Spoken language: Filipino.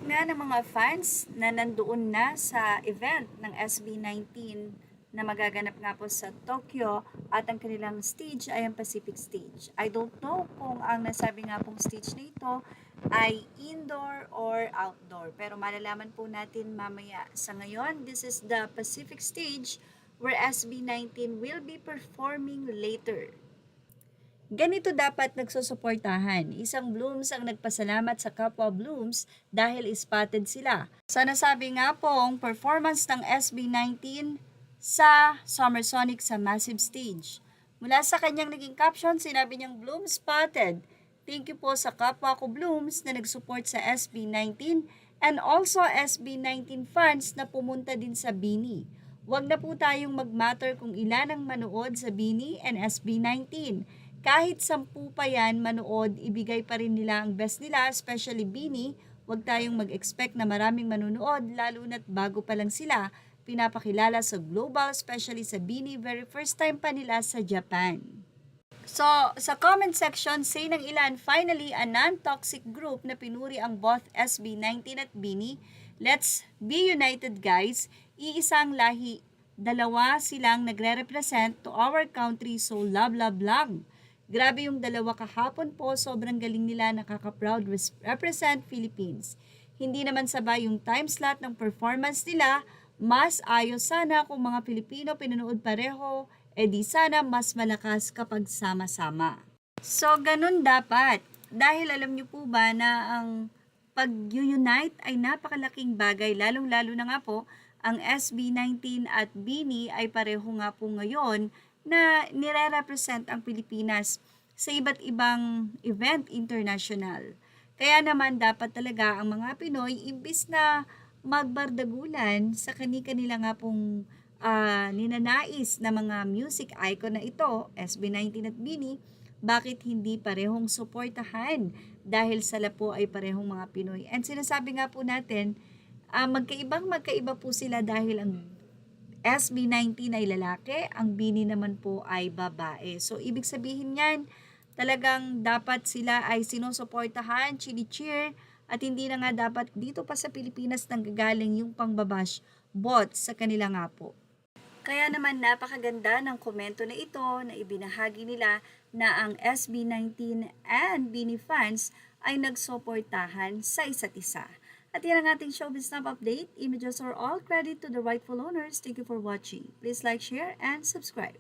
nga ng mga fans na nandoon na sa event ng SB19 na magaganap nga po sa Tokyo at ang kanilang stage ay ang Pacific Stage. I don't know kung ang nasabi nga pong stage na ito ay indoor or outdoor. Pero malalaman po natin mamaya. Sa ngayon, this is the Pacific Stage where SB19 will be performing later. Ganito dapat nagsusuportahan. Isang Blooms ang nagpasalamat sa kapwa Blooms dahil spotted sila. Sa nasabi nga pong performance ng SB19 sa Summer Sonic sa Massive Stage. Mula sa kanyang naging caption, sinabi niyang Blooms spotted. Thank you po sa kapwa ko Blooms na nagsupport sa SB19 and also SB19 fans na pumunta din sa Bini. Huwag na po tayong mag-matter kung ilan ang manood sa Bini and SB19. Kahit 10 pa yan manood, ibigay pa rin nila ang best nila, especially Bini. Huwag tayong mag-expect na maraming manunood, lalo na't bago pa lang sila pinapakilala sa global, especially sa Bini, very first time pa nila sa Japan. So, sa comment section, say ng ilan, finally, a non-toxic group na pinuri ang both SB19 at Bini. Let's be united, guys. Iisang lahi, dalawa silang nagre-represent to our country, so love, love lang. Grabe yung dalawa kahapon po, sobrang galing nila, nakaka-proud represent Philippines. Hindi naman sabay yung time slot ng performance nila, mas ayos sana kung mga Pilipino pinanood pareho, di sana mas malakas kapag sama-sama. So, ganun dapat. Dahil alam niyo po ba na ang pag-unite ay napakalaking bagay, lalong-lalo na nga po, ang SB19 at Bini ay pareho nga po ngayon na nire-represent ang Pilipinas sa iba't ibang event international. Kaya naman dapat talaga ang mga Pinoy, imbis na magbardagulan sa kani-kanila nga pong ninanais na mga music icon na ito, SB19 at Bini, bakit hindi parehong suportahan dahil sila po ay parehong mga Pinoy. And sinasabi nga po natin, magkaiba po sila dahil ang SB19 ay lalaki, ang Bini naman po ay babae. So, ibig sabihin yan, talagang dapat sila ay sinusuportahan, chini-cheer, at hindi na nga dapat dito pa sa Pilipinas nanggagaling yung pangbabash bot sa kanila nga po. Kaya naman napakaganda ng komento na ito na ibinahagi nila na ang SB19 and Bini fans ay nagsuportahan sa isa't isa. At yan ang ating Showbiz Snap update. Images are all credit to the rightful owners. Thank you for watching. Please like, share, and subscribe.